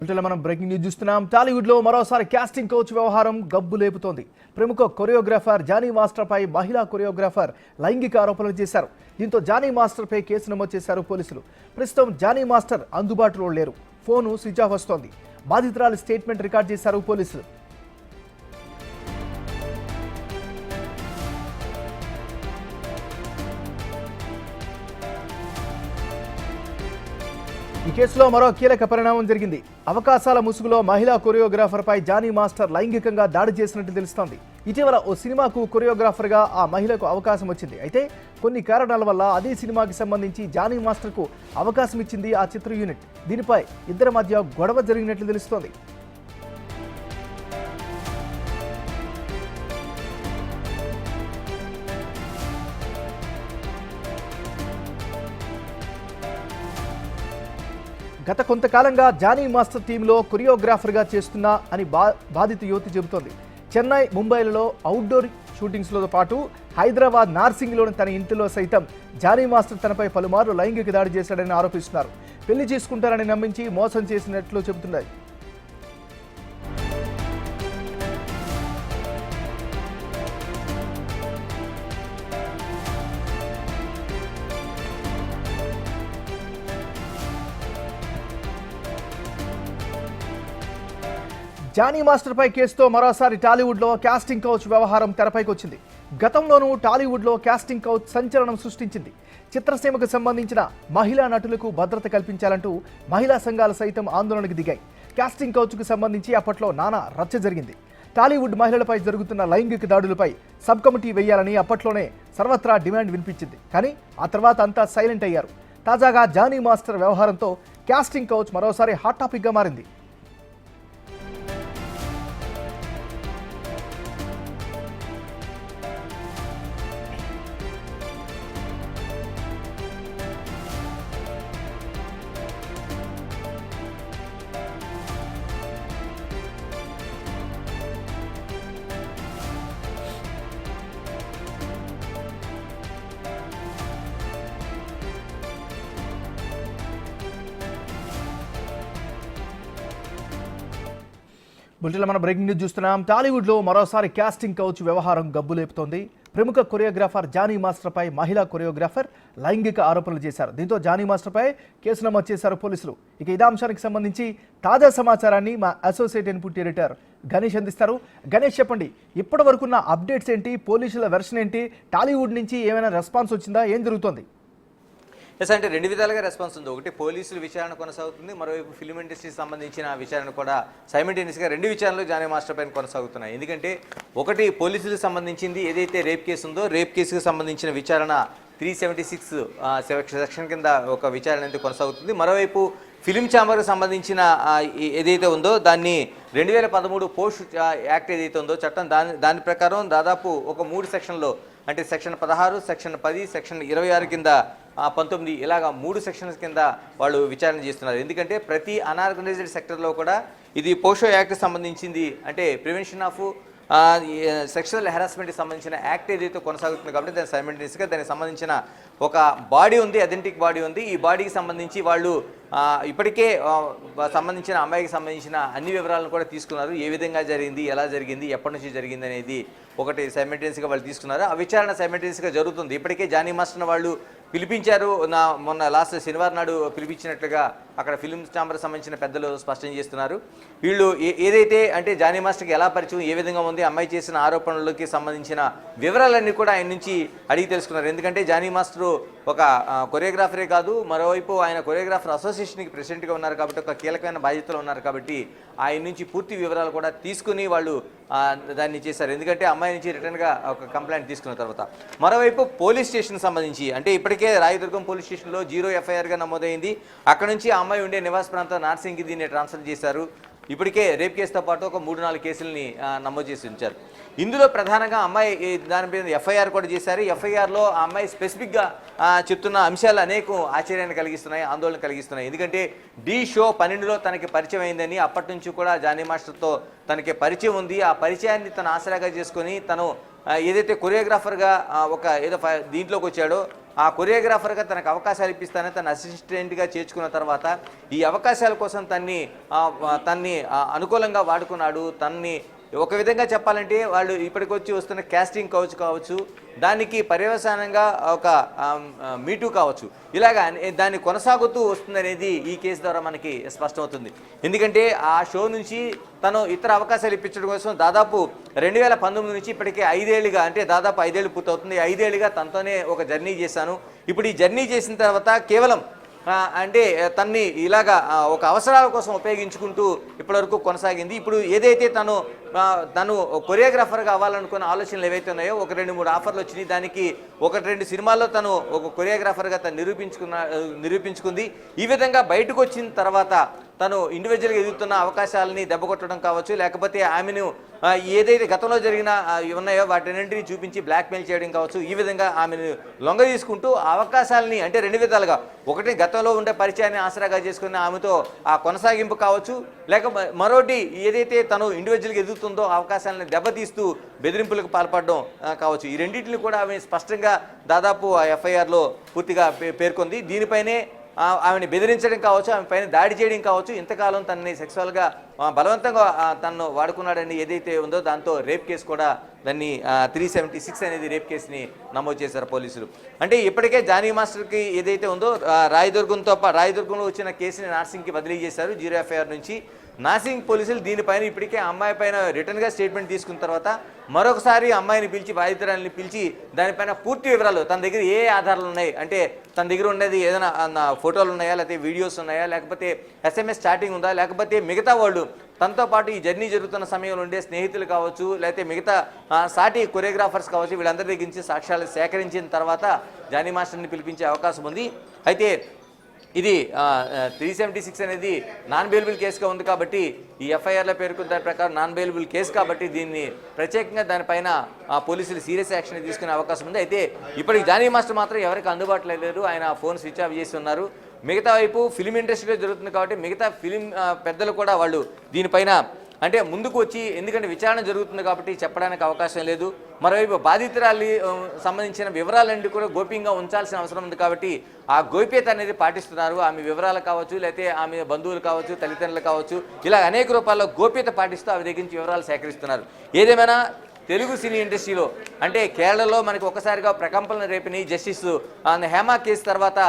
మనం breaking news చూస్తున్నాం. టాలీవుడ్ లో మరోసారి కాస్టింగ్ కోచ్ వ్యవహారం గబ్బు లేపుతోంది. ప్రముఖ కొరియోగ్రాఫర్ జానీ మాస్టర్ పై మహిళా కొరియోగ్రాఫర్ లైంగిక ఆరోపణలు చేశారు. దీంతో జానీ మాస్టర్ పై కేసు నమోదు చేశారు పోలీసులు. ప్రస్తుతం జానీ మాస్టర్ అందుబాటులో లేరు. ఫోను స్విచ్ ఆఫ్ వస్తోంది. బాధితురాలి స్టేట్మెంట్ రికార్డ్ చేశారు పోలీసులు. ఈ కేసులో మరో కీలక పరిణామం జరిగింది. అవకాశాల ముసుగులో మహిళా కొరియోగ్రాఫర్ పై జానీ మాస్టర్ లైంగికంగా దాడి చేసినట్టు తెలుస్తోంది. ఇటీవల ఓ సినిమాకు కొరియోగ్రాఫర్గా ఆ మహిళకు అవకాశం వచ్చింది. అయితే కొన్ని కారణాల వల్ల అదే సినిమాకి సంబంధించి జానీ మాస్టర్కు అవకాశం ఇచ్చింది ఆ చిత్ర యూనిట్. దీనిపై ఇద్దరి మధ్య గొడవ జరిగినట్లు తెలుస్తోంది. గత కొంతకాలంగా జానీ మాస్టర్ టీంలో కొరియోగ్రాఫర్గా చేస్తున్నా అని బాధిత యువతి చెబుతోంది. చెన్నై, ముంబైలలో అవుట్డోర్ షూటింగ్స్తో పాటు హైదరాబాద్ నార్సింగ్లోని తన ఇంటిలో సైతం జానీ మాస్టర్ తనపై పలుమార్లు లైంగిక దాడి చేశాడని ఆరోపిస్తున్నారు. పెళ్లి చేసుకుంటారని నమ్మించి మోసం చేసినట్లు చెబుతున్నారు. జానీ మాస్టర్ పై కేసుతో మరోసారి టాలీవుడ్లో కాస్టింగ్ కౌచ్ వ్యవహారం తెరపైకి వచ్చింది. గతంలోనూ టాలీవుడ్లో కాస్టింగ్ కౌచ్ సంచలనం సృష్టించింది. చిత్రసీమకు సంబంధించిన మహిళా నటులకు భద్రత కల్పించాలంటూ మహిళా సంఘాలు సైతం ఆందోళనకు దిగాయి. కాస్టింగ్ కౌచ్కు సంబంధించి అప్పట్లో నానా రచ్చ జరిగింది. టాలీవుడ్ మహిళలపై జరుగుతున్న లైంగిక దాడులపై సబ్ కమిటీ వేయాలని అప్పట్లోనే సర్వత్రా డిమాండ్ వినిపించింది. కానీ ఆ తర్వాత అంతా సైలెంట్ అయ్యారు. తాజాగా జానీ మాస్టర్ వ్యవహారంతో కాస్టింగ్ కౌచ్ మరోసారి హాట్ టాపిక్గా మారింది. బులెటిన్లో మనం బ్రేకింగ్ న్యూస్ చూస్తున్నాం. టాలీవుడ్లో మరోసారి కాస్టింగ్ కౌచ్ వ్యవహారం గబ్బు లేపుతోంది. ప్రముఖ కొరియోగ్రాఫర్ జానీ మాస్టర్ పై మహిళా కొరియోగ్రాఫర్ లైంగిక ఆరోపణలు చేశారు. దీంతో జానీ మాస్టర్ పై కేసు నమోదు చేశారు పోలీసులు. ఇక ఇదే అంశానికి సంబంధించి తాజా సమాచారాన్ని మా అసోసియేట్ ఇన్పుట్ ఎడిటర్ గణేష్ అందిస్తారు. గణేష్, చెప్పండి, ఇప్పటి వరకున్న అప్డేట్స్ ఏంటి? పోలీసుల వెర్షన్ ఏంటి? టాలీవుడ్ నుంచి ఏమైనా రెస్పాన్స్ వచ్చిందా? ఏం జరుగుతోంది? ఎస్ అంటే రెండు విధాలుగా రెస్పాన్స్ ఉంది. ఒకటి పోలీసుల విచారణ కొనసాగుతుంది, మరోవైపు ఫిల్మ్ ఇండస్ట్రీకి సంబంధించిన విచారణ కూడా సైమల్టేనియస్గా రెండు విచారణలు జానీ మాస్టర్ పైన కొనసాగుతున్నాయి. ఎందుకంటే ఒకటి పోలీసులకు సంబంధించింది ఏదైతే రేప్ కేసు ఉందో, రేప్ కేసుకు సంబంధించిన విచారణ 376 సెక్షన్ కింద ఒక విచారణ అయితే కొనసాగుతుంది. మరోవైపు ఫిలిం ఛాంబర్కి సంబంధించిన ఏదైతే ఉందో దాన్ని 2013 పోస్ట్ యాక్ట్ ఏదైతే ఉందో చట్టం దాని ప్రకారం దాదాపు ఒక 3 సెక్షన్లో, అంటే సెక్షన్ 16, సెక్షన్ 10, సెక్షన్ 26 కింద 19 ఇలాగా 3 సెక్షన్స్ కింద వాళ్ళు విచారణ చేస్తున్నారు. ఎందుకంటే ప్రతి అనార్గనైజ్డ్ సెక్టర్లో కూడా ఇది పోషో యాక్ట్ సంబంధించింది, అంటే ప్రివెన్షన్ ఆఫ్ సెక్షువల్ హెరాస్మెంట్కి సంబంధించిన యాక్ట్ ఏదైతే కొనసాగుతుంది కాబట్టి దాని సైమల్టేనియస్గా దానికి సంబంధించిన ఒక బాడీ ఉంది, అథెంటిక్ బాడీ ఉంది. ఈ బాడీకి సంబంధించి వాళ్ళు ఇప్పటికే సంబంధించిన అమ్మాయికి సంబంధించిన అన్ని వివరాలను కూడా తీసుకున్నారు. ఏ విధంగా జరిగింది, ఎలా జరిగింది, ఎప్పటి నుంచి జరిగింది అనేది ఒకటి సైమల్టేనియస్గా వాళ్ళు తీసుకున్నారు. ఆ విచారణ సైమల్టేనియస్గా జరుగుతుంది. ఇప్పటికే జానీ మాస్టర్ని వాళ్ళు పిలిపించారు. మొన్న లాస్ట్ శనివారం నాడు పిలిపించినట్లుగా అక్కడ ఫిల్మ్ ఛాంబర్ సంబంధించిన పెద్దలు స్పష్టం చేస్తున్నారు. వీళ్ళు ఏదైతే అంటే జానీ మాస్టర్కి ఎలా పరిచయం, ఏ విధంగా ఉంది, అమ్మాయి చేసిన ఆరోపణలకి సంబంధించిన వివరాలన్నీ కూడా ఆయన నుంచి అడిగి తెలుసుకున్నారు. ఎందుకంటే జానీ మాస్టర్ ఒక కొరియోగ్రాఫరే కాదు, మరోవైపు ఆయన కొరియోగ్రాఫర్ అసోసియేషన్కి ప్రెసిడెంట్గా ఉన్నారు కాబట్టి ఒక కీలకమైన బాధ్యతలు ఉన్నారు కాబట్టి ఆయన నుంచి పూర్తి వివరాలు కూడా తీసుకుని వాళ్ళు దాన్ని చేశారు. ఎందుకంటే అమ్మాయి నుంచి రిటర్న్గా ఒక కంప్లైంట్ తీసుకున్న తర్వాత మరోవైపు పోలీస్ స్టేషన్ సంబంధించి అంటే ఇప్పటికే రాయదుర్గం పోలీస్ స్టేషన్లో 0 FIRగా నమోదైంది. అక్కడ నుంచి ఆ అమ్మాయి ఉండే నివాస ప్రాంతం నార్సింగ్కి దీన్ని ట్రాన్స్ఫర్ చేశారు. ఇప్పటికే రేప్ కేసుతో పాటు ఒక 3-4 కేసుల్ని నమోదు చేసి ఉంచారు. ఇందులో ప్రధానంగా అమ్మాయి దాని మీద FIR కూడా చేశారు. FIRలో ఆ అమ్మాయి స్పెసిఫిక్గా చెప్తున్న అంశాలు అనేక ఆశ్చర్యాన్ని కలిగిస్తున్నాయి, ఆందోళన కలిగిస్తున్నాయి. ఎందుకంటే ఢీ షో 12లో తనకి పరిచయం అయిందని, అప్పటి నుంచి కూడా జానీ మాస్టర్తో తనకి పరిచయం ఉంది. ఆ పరిచయాన్ని తను ఆసరాగా చేసుకొని తను ఏదైతే కొరియోగ్రాఫర్గా ఒక ఏదో దీంట్లోకి వచ్చాడో ఆ కొరియోగ్రాఫర్గా తనకు అవకాశాలు ఇప్పిస్తానని తన అసిస్టెంట్గా చేర్చుకున్న తర్వాత ఈ అవకాశాల కోసం తన్ని అనుకూలంగా వాడుకున్నాడు. తన్ని ఒక విధంగా చెప్పాలంటే వాళ్ళు ఇప్పటికొచ్చి వస్తున్న క్యాస్టింగ్ కౌచ్ కావచ్చు, దానికి పర్యవసానంగా ఒక మీటూ కావచ్చు, ఇలాగా దాన్ని కొనసాగుతూ వస్తుందనేది ఈ కేసు ద్వారా మనకి స్పష్టమవుతుంది. ఎందుకంటే ఆ షో నుంచి తను ఇతర అవకాశాలు ఇప్పించడం కోసం దాదాపు 2019 నుంచి ఇప్పటికే 5 ఏళ్ళుగా, అంటే దాదాపు 5 ఏళ్ళు పూర్తవుతుంది, 5 ఏళ్ళుగా తనతోనే ఒక జర్నీ చేశాను. ఇప్పుడు ఈ జర్నీ చేసిన తర్వాత కేవలం అంటే తన్ని ఇలాగా ఒక అవసరాల కోసం ఉపయోగించుకుంటూ ఇప్పటివరకు కొనసాగింది. ఇప్పుడు ఏదైతే తను కొరియోగ్రాఫర్గా అవ్వాలనుకున్న ఆలోచనలు ఏవైతే ఉన్నాయో, 1-2-3 ఆఫర్లు వచ్చినాయి. దానికి 1-2 సినిమాల్లో తను ఒక కొరియోగ్రాఫర్గా తను నిరూపించుకుంది. ఈ విధంగా బయటకు వచ్చిన తర్వాత తను ఇండివిజువల్గా ఎదుగుతున్న అవకాశాలని దెబ్బకొట్టడం కావచ్చు, లేకపోతే ఆమెను ఏదైతే గతంలో జరిగిన ఉన్నాయో వాటిన్నింటినీ చూపించి బ్లాక్మెయిల్ చేయడం కావచ్చు, ఈ విధంగా ఆమెను లొంగ తీసుకుంటూ అవకాశాలని, అంటే 2 విధాలుగా, ఒకటి గతంలో ఉండే పరిచయాన్ని ఆసరాగా చేసుకుని ఆమెతో ఆ కొనసాగింపు కావచ్చు, లేక మరోటి ఏదైతే తను ఇండివిజువల్గా ఎదుగుతుందో అవకాశాలను దెబ్బతీస్తూ బెదిరింపులకు పాల్పడడం కావచ్చు. ఈ రెండింటిని కూడా ఆమె స్పష్టంగా దాదాపు ఆ ఎఫ్ఐఆర్లో పూర్తిగా పేర్కొంది. దీనిపైనే ఆమెను బెదిరించడం కావచ్చు, ఆమె పైన దాడి చేయడం కావచ్చు, ఇంతకాలం తనని సెక్సువల్గా బలవంతంగా తనను వాడుకున్నాడని ఏదైతే ఉందో దాంతో రేప్ కేసు కూడా దాన్ని 376 అనేది రేప్ కేసుని నమోదు చేశారు పోలీసులు. అంటే ఇప్పటికే జానీ మాస్టర్కి ఏదైతే ఉందో రాయదుర్గంలో వచ్చిన కేసుని నార్సింగ్కి బదిలీ చేశారు 0 ఎఫ్ఐఆర్ నుంచి. నార్సింగ్ పోలీసులు దీనిపైన ఇప్పటికే అమ్మాయి పైన రిటర్న్గా స్టేట్మెంట్ తీసుకున్న తర్వాత మరొకసారి అమ్మాయిని పిలిచి, బాధితురాలిని పిలిచి దానిపైన పూర్తి వివరాలు, తన దగ్గర ఏ ఆధారాలు ఉన్నాయి, అంటే తన దగ్గర ఉండేది ఏదైనా ఫోటోలు ఉన్నాయా, లేకపోతే వీడియోస్ ఉన్నాయా, లేకపోతే SMS చాటింగ్ ఉందా, లేకపోతే మిగతా వాళ్ళు తనతో పాటు ఈ జర్నీ జరుగుతున్న సమయంలో ఉండే స్నేహితులు కావచ్చు, లేకపోతే మిగతా సాటి కొరియోగ్రాఫర్స్ కావచ్చు, వీళ్ళందరి దగ్గర నుంచి సాక్ష్యాలు సేకరించిన తర్వాత జానీ మాస్టర్ని పిలిపించే అవకాశం ఉంది. అయితే ఇది 376 అనేది నాన్ బెయిలబుల్ కేసుగా ఉంది కాబట్టి, ఈ ఎఫ్ఐఆర్లో పేర్కొన్న దాని ప్రకారం నాన్ బెయిలబుల్ కేసు కాబట్టి దీన్ని ప్రత్యేకంగా దానిపైన పోలీసులు సీరియస్ యాక్షన్ తీసుకునే అవకాశం ఉంది. అయితే ఇప్పటికి జానీ మాస్టర్ మాత్రం ఎవరికి అందుబాటులో లేరు, ఆయన ఫోన్ స్విచ్ ఆఫ్ చేసి ఉన్నారు. మిగతా వైపు ఫిలిం ఇండస్ట్రీలో జరుగుతుంది కాబట్టి మిగతా ఫిలిం పెద్దలు కూడా వాళ్ళు దీనిపైన అంటే ముందుకు వచ్చి, ఎందుకంటే విచారణ జరుగుతుంది కాబట్టి చెప్పడానికి అవకాశం లేదు. మరోవైపు బాధితురాలి సంబంధించిన వివరాలన్నీ కూడా గోప్యంగా ఉంచాల్సిన అవసరం ఉంది కాబట్టి ఆ గోప్యత అనేది పాటిస్తున్నారు. ఆమె వివరాలు కావచ్చు, లేకపోతే ఆమె బంధువులు కావచ్చు, తల్లిదండ్రులు కావచ్చు, ఇలా అనేక రూపాల్లో గోప్యత పాటిస్తూ ఆమె దగ్గర నుంచి వివరాలు సేకరిస్తున్నారు. ఏదేమైనా తెలుగు సినీ ఇండస్ట్రీలో, అంటే కేరళలో మనకి ఒకసారిగా ప్రకంపనలు రేపిన జస్టిస్ హేమా కేసు తర్వాత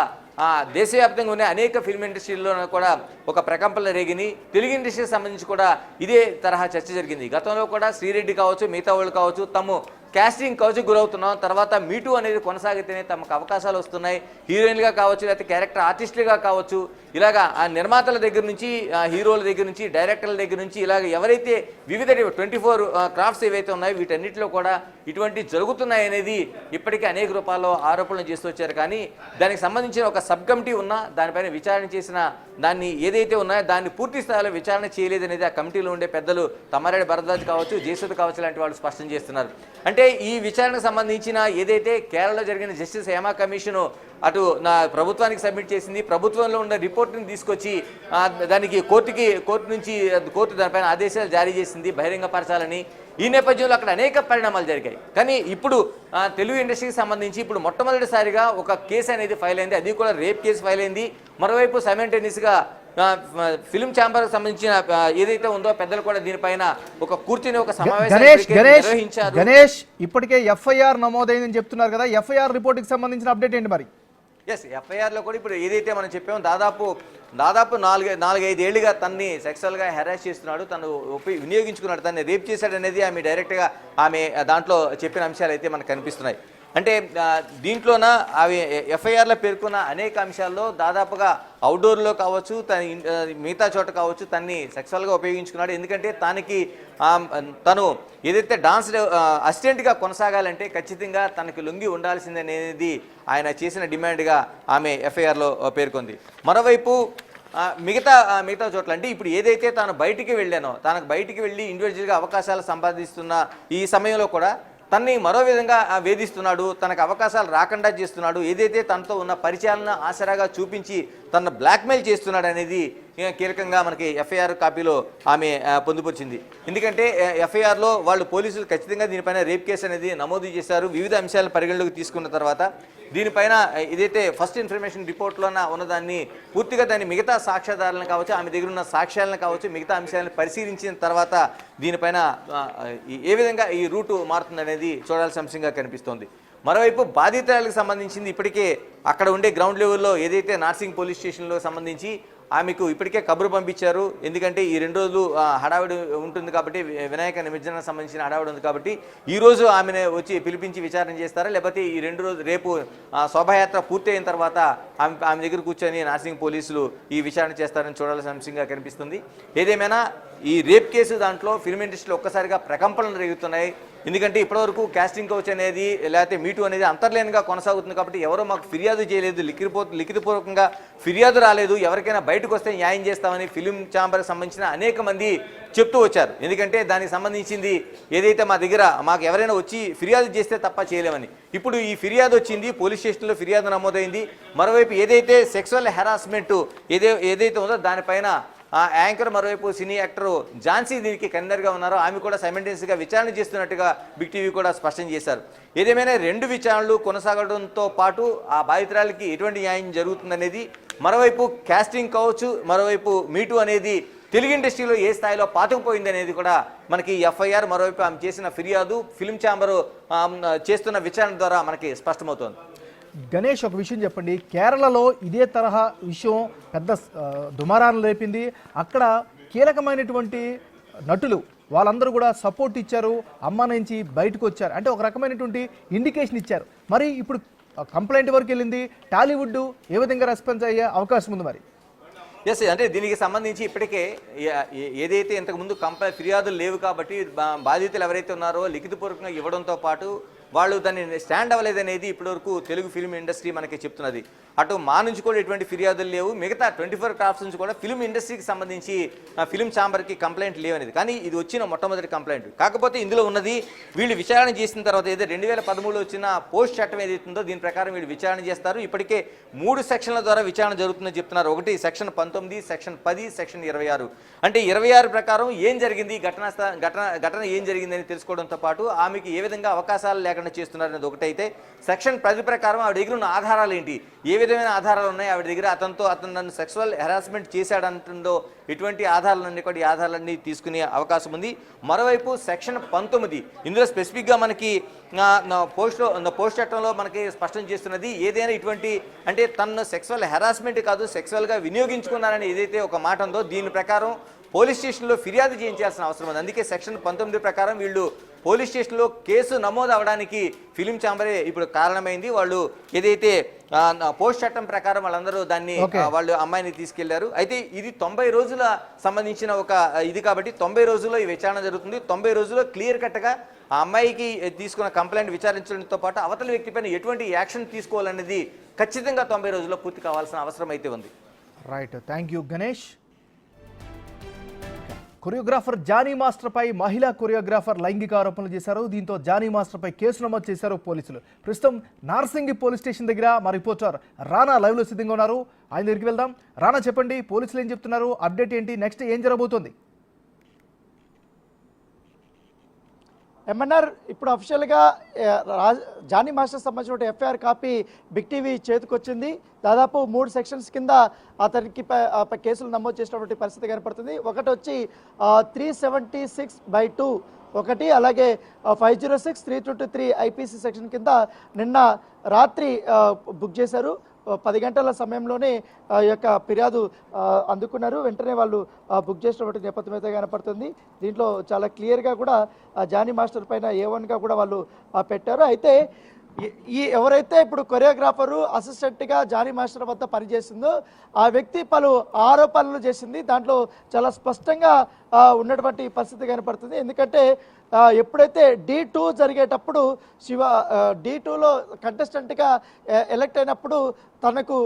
దేశవ్యాప్తంగా ఉన్న అనేక ఫిల్మ్ ఇండస్ట్రీల్లో కూడా ఒక ప్రకంపనలు రేగిని. తెలుగు ఇండస్ట్రీకి సంబంధించి కూడా ఇదే తరహా చర్చ జరిగింది. గతంలో కూడా శ్రీరెడ్డి కావచ్చు, మిగతా వాళ్ళు కావచ్చు, తాము క్యాస్టింగ్ కౌచుకు గురవుతున్నాం, తర్వాత మీటూ అనేది కొనసాగితేనే తమకు అవకాశాలు వస్తున్నాయి, హీరోయిన్గా కావచ్చు, లేకపోతే క్యారెక్టర్ ఆర్టిస్టులుగా కావచ్చు, ఇలాగా ఆ నిర్మాతల దగ్గర నుంచి, హీరోల దగ్గర నుంచి, డైరెక్టర్ల దగ్గర నుంచి, ఇలాగ ఎవరైతే వివిధ 24 క్రాఫ్ట్స్ ఏవైతే ఉన్నాయో వీటన్నిటిలో కూడా ఇటువంటి జరుగుతున్నాయి అనేది ఇప్పటికే అనేక రూపాల్లో ఆరోపణలు చేస్తూ వచ్చారు. కానీ దానికి సంబంధించిన ఒక సబ్ కమిటీ ఉన్నా, దానిపైన విచారణ చేసిన దాన్ని ఏదైతే ఉన్నాయో దాన్ని పూర్తి స్థాయిలో విచారణ చేయలేదనేది ఆ కమిటీలో ఉండే పెద్దలు తమ్మారెడ్డి భరద్వాజ్ కావచ్చు, జయసుధ కావచ్చు లాంటి వాళ్ళు స్పష్టం చేస్తున్నారు. అంటే ఈ విచారణకు సంబంధించిన ఏదైతే కేరళలో జరిగిన జస్టిస్ హేమా కమిషను అటు ప్రభుత్వానికి సబ్మిట్ చేసింది, ప్రభుత్వంలో ఉన్న రిపోర్ట్ని తీసుకొచ్చి దానికి కోర్టు నుంచి దానిపైన ఆదేశాలు జారీ చేసింది బహిరంగపరచాలని. ఈ నేపథ్యంలో అక్కడ అనేక పరిణామాలు జరిగాయి. కానీ ఇప్పుడు తెలుగు ఇండస్ట్రీకి సంబంధించి ఇప్పుడు మొట్టమొదటిసారిగా ఒక కేసు అనేది ఫైల్ అయింది, అది కూడా రేప్ కేసు ఫైల్ అయింది. మరోవైపు సైమల్టేనియస్గా ఫిలిం ఛాంబర్కి సంబంధించిన ఏదైతే ఉందో పెద్దలు కూడా దీనిపైన ఒక కూర్చుని ఒక సమావేశం నిర్వహించారు. గణేష్, ఇప్పటికే ఎఫ్ఐఆర్ నమోదైందని చెప్తున్నారు కదా, ఎఫ్ఐఆర్ రిపోర్ట్కి సంబంధించిన అప్డేట్ ఏంటి మరి? ఎస్, ఎఫ్ఐఆర్లో కూడా ఇప్పుడు ఏదైతే మనం చెప్పామో దాదాపు 4-5 ఏళ్ళుగా తన్ని సెక్సువల్గా హెరాస్ చేస్తున్నాడు, తను వినియోగించుకున్నాడు, తన్ని రేప్ చేశాడనేది ఆమె డైరెక్ట్గా ఆమె దాంట్లో చెప్పిన అంశాలు అయితే మనకు కనిపిస్తున్నాయి. అంటే దీంట్లోన అవి ఎఫ్ఐఆర్లో పేర్కొన్న అనేక అంశాల్లో దాదాపుగా అవుట్డోర్లో కావచ్చు, మిగతా చోట కావచ్చు తన్ని సెక్సువల్గా ఉపయోగించుకున్నాడు. ఎందుకంటే తను ఏదైతే డాన్స్ అసిస్టెంట్గా కొనసాగాలంటే ఖచ్చితంగా తనకి లొంగి ఉండాల్సిందనేది ఆయన చేసిన డిమాండ్గా ఆమె ఎఫ్ఐఆర్లో పేర్కొంది. మరోవైపు మిగతా చోట్ల అంటే ఇప్పుడు ఏదైతే తాను బయటికి వెళ్ళానో, తనకు బయటికి వెళ్ళి ఇండివిజువల్గా అవకాశాలు సంపాదిస్తున్న ఈ సమయంలో కూడా తన్ని మరో విధంగా వేధిస్తున్నాడు, తనకు అవకాశాలు రాకుండా చేస్తున్నాడు, ఏదైతే తనతో ఉన్న పరిచయాలను ఆసరాగా చూపించి తనను బ్లాక్మెయిల్ చేస్తున్నాడు అనేది కీలకంగా మనకి ఎఫ్ఐఆర్ కాపీలో ఆమె పొందుపరిచింది. ఎందుకంటే ఎఫ్ఐఆర్లో వాళ్ళు పోలీసులు ఖచ్చితంగా దీనిపైన రేప్ కేసు అనేది నమోదు చేశారు. వివిధ అంశాలను పరిగణలోకి తీసుకున్న తర్వాత దీనిపైన ఏదైతే ఫస్ట్ ఇన్ఫర్మేషన్ రిపోర్ట్లోన ఉన్నదాన్ని పూర్తిగా దాన్ని మిగతా సాక్ష్యాధారాలను కావచ్చు, ఆమె దగ్గర ఉన్న సాక్ష్యాలను కావచ్చు, మిగతా అంశాలను పరిశీలించిన తర్వాత దీనిపైన ఏ విధంగా ఈ రూటు మారుతుందనేది చూడాల్సిన అంశంగా కనిపిస్తోంది. మరోవైపు బాధితురాలకు సంబంధించింది ఇప్పటికే అక్కడ ఉండే గ్రౌండ్ లెవెల్లో ఏదైతే నార్సింగ్ పోలీస్ స్టేషన్లో సంబంధించి ఆమెకు ఇప్పటికే కబురు పంపించారు. ఎందుకంటే ఈ 2 రోజులు హడావిడి ఉంటుంది కాబట్టి, వినాయక నిమజ్జనానికి సంబంధించిన హడావిడి ఉంది కాబట్టి ఈ రోజు ఆమెను వచ్చి పిలిపించి విచారణ చేస్తారా, లేకపోతే ఈ 2 రోజులు రేపు శోభాయాత్ర పూర్తి అయిన తర్వాత ఆమె దగ్గర కూర్చొని నార్సింగ్ పోలీసులు ఈ విచారణ చేస్తారని చూడాల్సిన అంశంగా కనిపిస్తుంది. ఏదేమైనా ఈ రేప్ కేసు దాంట్లో ఫిల్మ్ ఇండస్ట్రీలో ఒక్కసారిగా ప్రకంపనలు రేగుతున్నాయి. ఎందుకంటే ఇప్పటివరకు కాస్టింగ్ కౌచ్ అనేది లేకపోతే మీటు అనేది అంతర్లేనిగా కొనసాగుతుంది కాబట్టి ఎవరో మాకు ఫిర్యాదు చేయలేదు, లిఖితపూర్వకంగా ఫిర్యాదు రాలేదు, ఎవరికైనా బయటకు వస్తే న్యాయం చేస్తామని ఫిలిం ఛాంబర్కి సంబంధించిన అనేక మంది చెప్తూ వచ్చారు. ఎందుకంటే దానికి సంబంధించింది ఏదైతే మా దగ్గర మాకు ఎవరైనా వచ్చి ఫిర్యాదు చేస్తే తప్ప చేయలేమని. ఇప్పుడు ఈ ఫిర్యాదు వచ్చింది, పోలీస్ స్టేషన్లో ఫిర్యాదు నమోదైంది. మరోవైపు ఏదైతే సెక్సువల్ హెరాస్మెంట్ ఏదైతే ఉందో దానిపైన యాంకర్, మరోవైపు సినీ యాక్టర్ ఝాన్సీ దీనికి కన్వీనర్గా ఉన్నారో ఆమె కూడా సైమల్టేనియస్గా విచారణ చేస్తున్నట్టుగా బిగ్ టీవీ కూడా స్పష్టం చేశారు. ఏదేమైనా 2 విచారణలు కొనసాగడంతో పాటు ఆ బాధితురాలకి ఎటువంటి న్యాయం జరుగుతుందనేది, మరోవైపు కాస్టింగ్ కౌచ్, మరోవైపు మీటు అనేది తెలుగు ఇండస్ట్రీలో ఏ స్థాయిలో పాతుకుపోయింది అనేది కూడా మనకి ఎఫ్ఐఆర్, మరోవైపు ఆమె చేసిన ఫిర్యాదు, ఫిల్మ్ ఛాంబర్ చేస్తున్న విచారణ ద్వారా మనకి స్పష్టమవుతోంది. గణేష్, ఒక విషయం చెప్పండి. కేరళలో ఇదే తరహా విషయం పెద్ద దుమారాన్ని లేపింది. అక్కడ కీలకమైనటువంటి నటులు వాళ్ళందరూ కూడా సపోర్ట్ ఇచ్చారు, అమ్మ నుంచి బయటకు వచ్చారు, అంటే ఒక రకమైనటువంటి ఇండికేషన్ ఇచ్చారు. మరి ఇప్పుడు కంప్లైంట్ వరకు వెళ్ళింది, టాలీవుడ్ ఏ విధంగా రెస్పాన్స్ అయ్యే అవకాశం ఉంది? మరి ఎస్, అంటే దీనికి సంబంధించి ఇప్పటికే ఏదైతే ఇంతకుముందు ఫిర్యాదులు లేవు కాబట్టి బాధితులు ఎవరైతే ఉన్నారో లిఖితపూర్వకంగా ఇవ్వడంతో పాటు వాళ్ళు దాన్ని స్టాండ్ అవ్వలేదనేది ఇప్పటివరకు తెలుగు ఫిల్మ్ ఇండస్ట్రీ మనకి చెప్తున్నది. అటు మా నుంచి కూడా ఎటువంటి ఫిర్యాదులు లేవు, మిగతా 24 క్రాఫ్ట్స్ నుంచి కూడా ఫిల్మ్ ఇండస్ట్రీకి సంబంధించి ఫిల్మ్ ఛాంబర్కి కంప్లైంట్ లేవనేది. కానీ ఇది వచ్చిన మొట్టమొదటి కంప్లైంట్. కాకపోతే ఇందులో ఉన్నది వీళ్ళు విచారణ చేసిన తర్వాత ఏదో 2013లో వచ్చిన పోస్ట్ చట్టం ఏదైతుందో దీని ప్రకారం వీళ్ళు విచారణ చేస్తారు. ఇప్పటికే 3 సెక్షన్ల ద్వారా విచారణ జరుగుతుందని చెప్తున్నారు. ఒకటి సెక్షన్ 19, సెక్షన్ 10, సెక్షన్ 26. అంటే 26 ప్రకారం ఏం జరిగింది, ఘటన ఏం జరిగిందని తెలుసుకోవడంతో పాటు ఆమెకి ఏ విధంగా అవకాశాలు లేకుండా చేస్తున్నారనేది ఒకటైతే, సెక్షన్ 10 ప్రకారం ఆవిడ దగ్గర ఉన్న ఆధారాలు ఏంటి, ఏ విధమైన ఆధారాలు ఉన్నాయి ఆవిడ దగ్గర, అతను నన్ను సెక్సువల్ హెరాస్మెంట్ చేశాడంటుందో ఎటువంటి ఆధారాలన్నీ కూడా ఈ ఆధారాలన్నీ తీసుకునే అవకాశం ఉంది. మరోవైపు సెక్షన్ 19 ఇందులో స్పెసిఫిక్గా మనకి పోస్ట్ చట్టంలో మనకి స్పష్టం చేస్తున్నది ఏదైనా ఇటువంటి అంటే తను సెక్సువల్ హెరాస్మెంట్ కాదు, సెక్సువల్గా వినియోగించుకున్నారని ఏదైతే ఒక మాట ఉందో దీని ప్రకారం పోలీస్ స్టేషన్లో ఫిర్యాదు చేయించాల్సిన అవసరం ఉంది. అందుకే సెక్షన్ 19 ప్రకారం వీళ్ళు పోలీస్ స్టేషన్లో కేసు నమోదు అవడానికి ఫిలిం ఛాంబరే ఇప్పుడు కారణమైంది. వాళ్ళు ఏదైతే పోస్ట్ చట్టం ప్రకారం వాళ్ళందరూ దాన్ని వాళ్ళు అమ్మాయిని తీసుకెళ్లారు. అయితే ఇది 90 రోజుల సంబంధించిన ఒక ఇది కాబట్టి 90 రోజుల్లో ఈ విచారణ జరుగుతుంది. 90 రోజుల్లో క్లియర్ కట్గా ఆ అమ్మాయికి తీసుకున్న కంప్లైంట్ విచారించడంతో పాటు అవతల వ్యక్తిపైన ఎటువంటి యాక్షన్ తీసుకోవాలనేది ఖచ్చితంగా 90 రోజుల్లో పూర్తి కావాల్సిన అవసరం అయితే ఉంది. Right, thank you Ganesh. Choreographer Jani మాస్టర్పై మహిళా కొరియోగ్రాఫర్ లైంగిక ఆరోపణలు చేశారు. దీంతో జానీ మాస్టర్పై కేసు నమోదు చేశారు పోలీసులు. ప్రస్తుతం నార్సింగి పోలీస్ స్టేషన్ దగ్గర మా రిపోర్టర్ రానా లైవ్లో సిద్ధంగా ఉన్నారు. ఆయన దగ్గరికి వెళ్దాం. రానా, చెప్పండి, పోలీసులు ఏం చెప్తున్నారు, అప్డేట్ ఏంటి, నెక్స్ట్ ఏం జరగబోతోంది? ఎంఎన్ఆర్ ఇప్పుడు అఫీషియల్గా జానీ మాస్టర్ సంబంధించిన ఎఫ్ఐఆర్ కాపీ బిగ్ టీవీ చేతికొచ్చింది. దాదాపు 3 సెక్షన్స్ కింద అతనికి కేసులు నమోదు చేసినటువంటి పరిస్థితి కనపడుతుంది. ఒకటి వచ్చి 376/2 ఒకటి, అలాగే 506, 323 ఐపీసీ సెక్షన్ కింద నిన్న రాత్రి బుక్ చేశారు. 10 గంటల సమయంలోనే ఈ యొక్క ఫిర్యాదు అందుకున్నారు. వెంటనే వాళ్ళు బుక్ చేసినటువంటి నేపథ్యం అయితే కనపడుతుంది. దీంట్లో చాలా క్లియర్గా కూడా జానీ మాస్టర్ పైన A1గా కూడా వాళ్ళు పెట్టారు. అయితే ఈ ఎవరైతే ఇప్పుడు కొరియోగ్రాఫరు అసిస్టెంట్గా జానీ మాస్టర్ వద్ద పనిచేసిందో ఆ వ్యక్తి పలు ఆరోపణలు చేసింది. దాంట్లో చాలా స్పష్టంగా ఉన్నటువంటి పరిస్థితి కనపడుతుంది. ఎందుకంటే ఎప్పుడైతే D2 జరిగేటప్పుడు D2లో కంటెస్టెంట్గా ఎలక్ట్ అయినప్పుడు తనకు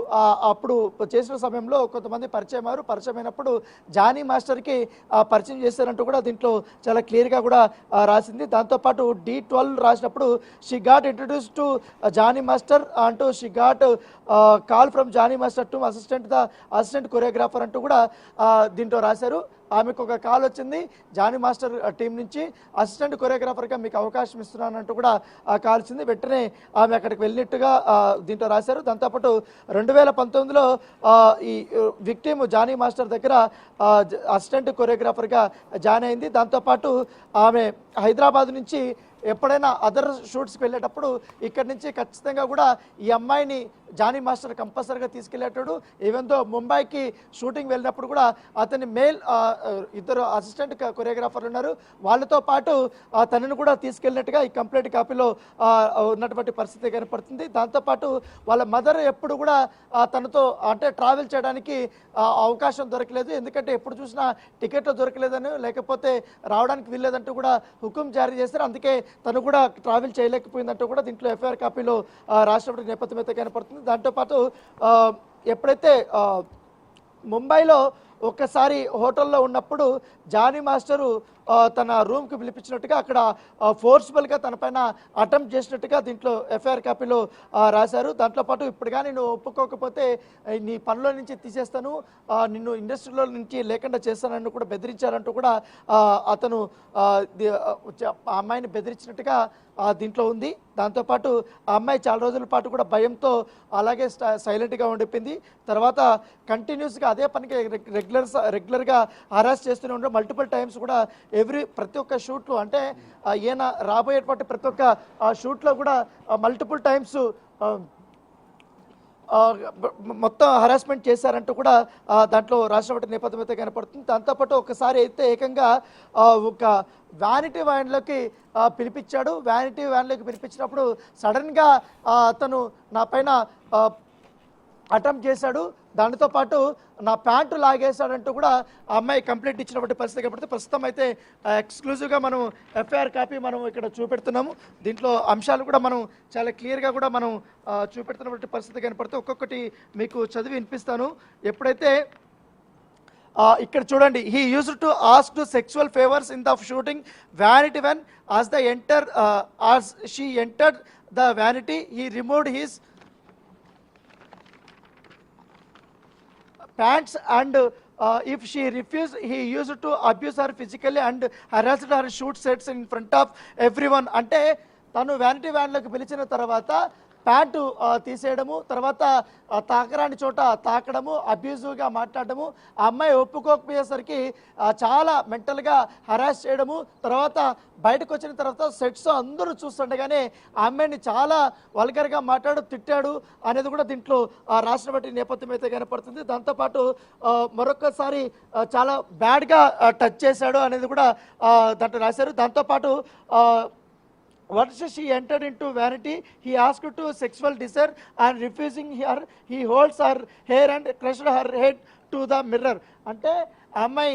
అప్పుడు చేసిన సమయంలో కొంతమంది పరిచయమైనప్పుడు జానీ మాస్టర్కి పరిచయం చేశారంటూ కూడా దీంట్లో చాలా క్లియర్గా కూడా రాసింది. దాంతోపాటు D12 రాసినప్పుడు she got introduce to Jani master అంటూ she got call from Jani master to assistant choreographer అంటూ కూడా దీంట్లో రాశారు. ఆమెకు ఒక కాల్ వచ్చింది జానీ మాస్టర్ టీం నుంచి, అసిస్టెంట్ కొరియోగ్రాఫర్గా మీకు అవకాశం ఇస్తున్నానంటూ కూడా ఆ కాల్ వచ్చింది. వెంటనే ఆమె అక్కడికి వెళ్ళినట్టుగా దీంట్లో రాశారు. దాంతోపాటు 2019లో ఈ విక్టిమ్ జానీ మాస్టర్ దగ్గర అసిస్టెంట్ కొరియోగ్రాఫర్గా జాయిన్ అయింది. దాంతోపాటు ఆమె హైదరాబాద్ నుంచి ఎప్పుడైనా అదర్ షూట్స్కి వెళ్ళేటప్పుడు ఇక్కడి నుంచి ఖచ్చితంగా కూడా ఈ అమ్మాయిని జానీ మాస్టర్ కంపల్సరీగా తీసుకెళ్ళేటాడు. ఈవెన్ దో ముంబైకి షూటింగ్ వెళ్ళినప్పుడు కూడా అతని మేల్ ఇద్దరు అసిస్టెంట్ కొరియోగ్రాఫర్లు ఉన్నారు, వాళ్ళతో పాటు తనను కూడా తీసుకెళ్ళినట్టుగా ఈ కంప్లీట్ కాపీలో ఉన్నటువంటి పరిస్థితి కనపడుతుంది. దాంతోపాటు వాళ్ళ మదర్ ఎప్పుడు కూడా తనతో అంటే ట్రావెల్ చేయడానికి అవకాశం దొరకలేదు, ఎందుకంటే ఎప్పుడు చూసినా టికెట్లు దొరకలేదని లేకపోతే రావడానికి వీల్లేదంటూ కూడా హుకుం జారీ చేశారు. అందుకే తను కూడా ట్రావెల్ చేయలేకపోయిందంటూ కూడా దీంట్లో ఎఫ్ఐఆర్ కాపీలో రాష్ట్రపతి నేపథ్యం అయితే కనపడుతుంది. దాంతోపాటు ఎప్పుడైతే ముంబైలో ఒక్కసారి హోటల్లో ఉన్నప్పుడు జానీ మాస్టరు తన రూమ్కి పిలిపించినట్టుగా అక్కడ ఫోర్స్ఫుల్గా తన పైన అటెంప్ట్ చేసినట్టుగా దీంట్లో ఎఫ్ఐఆర్ కాపీలో రాశారు. దాంట్లోపాటు ఇప్పుడు కానీ నువ్వు ఒప్పుకోకపోతే నీ పనిలో నుంచి తీసేస్తాను, నిన్ను ఇండస్ట్రీలో నుంచి లేకుండా చేస్తానని కూడా బెదిరించారంటూ కూడా అతను అమ్మాయిని బెదిరించినట్టుగా దీంట్లో ఉంది. దాంతోపాటు ఆ అమ్మాయి చాలా రోజుల పాటు కూడా భయంతో అలాగే సైలెంట్గా ఉండిపోయింది. తర్వాత కంటిన్యూస్గా అదే పనికి రెగ్యులర్గా హరాస్ చేస్తూనే ఉండడం, మల్టిపుల్ టైమ్స్ కూడా ప్రతి ఒక్క షూట్లో అంటే ఈయన రాబోయేటువంటి ప్రతి ఒక్క షూట్లో కూడా మల్టిపుల్ టైమ్స్ మొత్తం హరాస్మెంట్ చేశారంటూ కూడా దాంట్లో రాష్ట్రపతి నేపథ్యం అయితే కనపడుతుంది. దాంతోపాటు ఒకసారి అయితే ఏకంగా ఒక వ్యానిటీ వ్యాన్లోకి పిలిపించాడు. వ్యానిటీ వ్యాన్లోకి పిలిపించినప్పుడు సడన్గా అతను నా పైన అటెంప్ట్ చేశాడు, దానితో పాటు నా ప్యాంటు లాగేశాడంటూ కూడా ఆ అమ్మాయి కంప్లైంట్ ఇచ్చినటువంటి పరిస్థితి కనపడుతుంది. ప్రస్తుతం అయితే ఎక్స్క్లూజివ్గా మనం ఎఫ్ఐఆర్ కాపీ మనం ఇక్కడ చూపెడుతున్నాము. దీంట్లో అంశాలు కూడా మనం చాలా క్లియర్గా కూడా మనం చూపెడుతున్నటువంటి పరిస్థితి కనపడుతుంది. ఒక్కొక్కటి మీకు చదివి వినిపిస్తాను. ఎప్పుడైతే ఇక్కడ చూడండి, he used to ask to sexual favours in the shooting vanity when as she entered the vanity he removed his pants and if she refused he used to abuse her physically and harassed her shoot sets in front of everyone. అంటే తను vanity వ్యాన్లోకి పిలిచిన తర్వాత pant తీసేయడము, తర్వాత తాకరాని చోట తాకడము, అబ్యూజివ్గా మాట్లాడడము, ఆ అమ్మాయి ఒప్పుకోకపోయేసరికి చాలా మెంటల్గా హరాస్ చేయడము, తర్వాత బయటకు వచ్చిన తర్వాత సెట్స్ అందరూ చూస్తుండగానే ఆ అమ్మాయిని చాలా వల్గర్గా తిట్టాడు అనేది కూడా దీంట్లో రాష్ట్రపతి నేపథ్యం అయితే కనపడుతుంది. దాంతోపాటు మరొకసారి చాలా బ్యాడ్గా టచ్ చేశాడు అనేది కూడా దాంట్లో రాశారు. దాంతోపాటు once she entered into vanity he asked to sexual desire and refusing her he holds her hair and crushed her head to the mirror. అంటే ఆ అమ్మాయి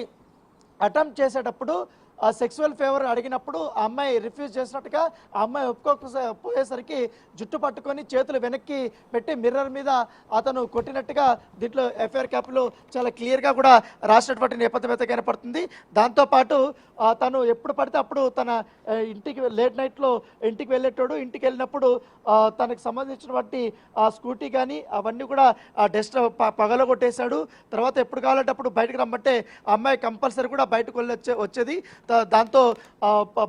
అటెంప్ట్ చేసేటప్పుడు ఆ సెక్సువల్ ఫేవర్ అడిగినప్పుడు ఆ అమ్మాయి రిఫ్యూజ్ చేసినట్టుగా ఆ అమ్మాయి ఒప్పుకోకపోయేసరికి జుట్టు పట్టుకొని చేతులు వెనక్కి పెట్టి మిర్రర్ మీద అతను కొట్టినట్టుగా దీంట్లో ఎఫ్ఐఆర్ కాపీలో చాలా క్లియర్గా కూడా రాసినటువంటి నేపథ్యం అయితే కనపడుతుంది. దాంతోపాటు తను ఎప్పుడు పడితే అప్పుడు తన ఇంటికి లేట్ నైట్లో ఇంటికి వెళ్ళేటోడు. ఇంటికి వెళ్ళినప్పుడు తనకు సంబంధించినటువంటి స్కూటీ కానీ అవన్నీ కూడా డస్ట్ పగలగొట్టేశాడు. తర్వాత ఎప్పుడు కావాలంటే అప్పుడు బయటకు రమ్మంటే అమ్మాయి కంపల్సరీ కూడా బయటకు వచ్చేది. దాంతో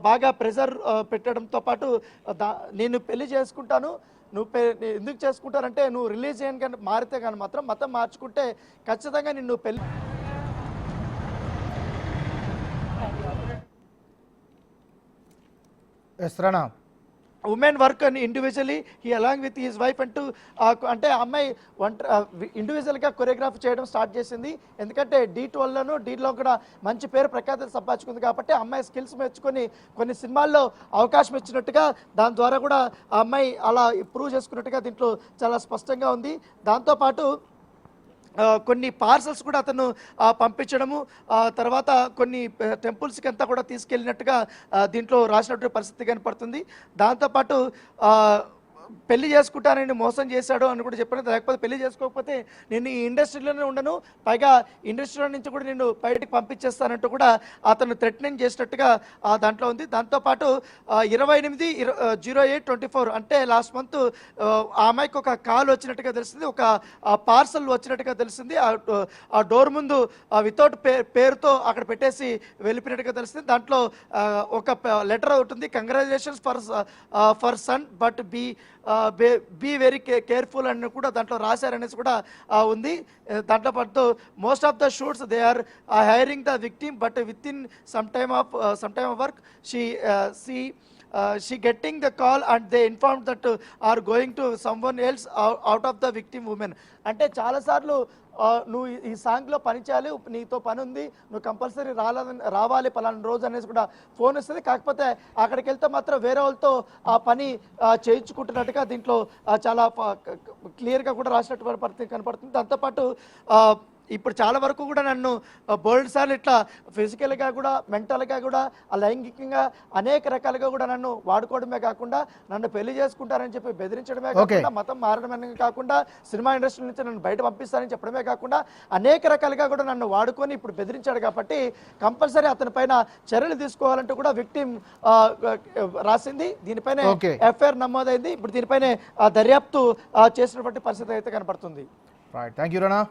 బాగా ప్రెజర్ పెట్టడంతో పాటు నేను పెళ్లి చేసుకుంటాను, నువ్వు ఎందుకు చేసుకుంటానంటే నువ్వు రిలీజియన్ కానీ మారితే కానీ మాత్రం మతం మార్చుకుంటే ఖచ్చితంగా నిన్ను పెళ్లి ఉమెన్ వర్క్ అని individually he along with his wife అంటూ అంటే అమ్మాయి ఇండివిజువల్గా కొరియోగ్రఫీ చేయడం స్టార్ట్ చేసింది. ఎందుకంటే D12లోను డీలో కూడా మంచి పేరు ప్రఖ్యాతలు సంపాదించుకుంది కాబట్టి అమ్మాయి స్కిల్స్ మెచ్చుకొని కొన్ని సినిమాల్లో అవకాశం ఇచ్చినట్టుగా దాని ద్వారా కూడా ఆ అమ్మాయి అలా ప్రూవ్ చేసుకున్నట్టుగా దీంట్లో చాలా స్పష్టంగా ఉంది. దాంతోపాటు కొన్ని పార్సల్స్ కూడా అతను పంపించడము, తర్వాత కొన్ని టెంపుల్స్కి అంతా కూడా తీసుకెళ్ళినట్టుగా దీంట్లో రాసినటువంటి పరిస్థితి కనపడుతుంది. దాంతోపాటు పెళ్లి చేసుకుంటానని మోసం చేశాడు అని కూడా చెప్పాను. లేకపోతే పెళ్లి చేసుకోకపోతే నేను ఈ ఇండస్ట్రీలోనే ఉండను, పైగా ఇండస్ట్రీలో నుంచి కూడా నేను బయటకు పంపించేస్తానంటూ కూడా అతను థ్రెటనింగ్ చేసినట్టుగా దాంట్లో ఉంది. దాంతోపాటు 28/08/24 అంటే లాస్ట్ మంత్ ఆ అమ్మాయికి ఒక కాల్ వచ్చినట్టుగా తెలిసింది, ఒక పార్సల్ వచ్చినట్టుగా తెలిసింది. ఆ డోర్ ముందు వితౌట్ పేరుతో అక్కడ పెట్టేసి వెళ్ళిపోయినట్టుగా తెలిసింది. దాంట్లో ఒక లెటర్ ఉంటుంది, congratulations for son but be very careful అని కూడా దాంట్లో రాశారనేసి కూడా ఉంది. దాంట్లో పాటు most of the shoots they are hiring the victim but with in some time of work she getting the call and they informed that are going to someone else out of the victim woman. అంటే చాలాసార్లు నువ్వు ఈ సాంగ్లో పని చేయాలి, నీతో పని ఉంది, నువ్వు కంపల్సరీ రావాలి పలానా రోజు అనేసి కూడా ఫోన్ వస్తుంది. కాకపోతే అక్కడికి వెళ్తే మాత్రం వేరే వాళ్ళతో ఆ పని చేయించుకుంటున్నట్టుగా దీంట్లో చాలా క్లియర్గా కూడా రాసినట్టు కనపడుతుంది. దాంతోపాటు ఇప్పుడు చాలా వరకు కూడా నన్ను బోల్డ్ సార్లు ఇట్లా ఫిజికల్గా కూడా మెంటల్గా కూడా లైంగికంగా అనేక రకాలుగా కూడా నన్ను వాడుకోవడమే కాకుండా నన్ను పెళ్లి చేసుకుంటారని చెప్పి బెదిరించడమే కాకుండా మతం మారడమే కాకుండా సినిమా ఇండస్ట్రీ నుంచి నన్ను బయట పంపిస్తారని చెప్పడమే కాకుండా అనేక రకాలుగా కూడా నన్ను వాడుకొని ఇప్పుడు బెదిరించాడు. కాబట్టి కంపల్సరీ అతని పైన చర్యలు తీసుకోవాలంటూ కూడా విక్టిమ్ రాసింది. దీనిపైన ఎఫ్ఐఆర్ నమోదైంది. ఇప్పుడు దీనిపైన దర్యాప్తు చేసినటువంటి పరిస్థితి అయితే కనపడుతుంది. Right, thank you Rana.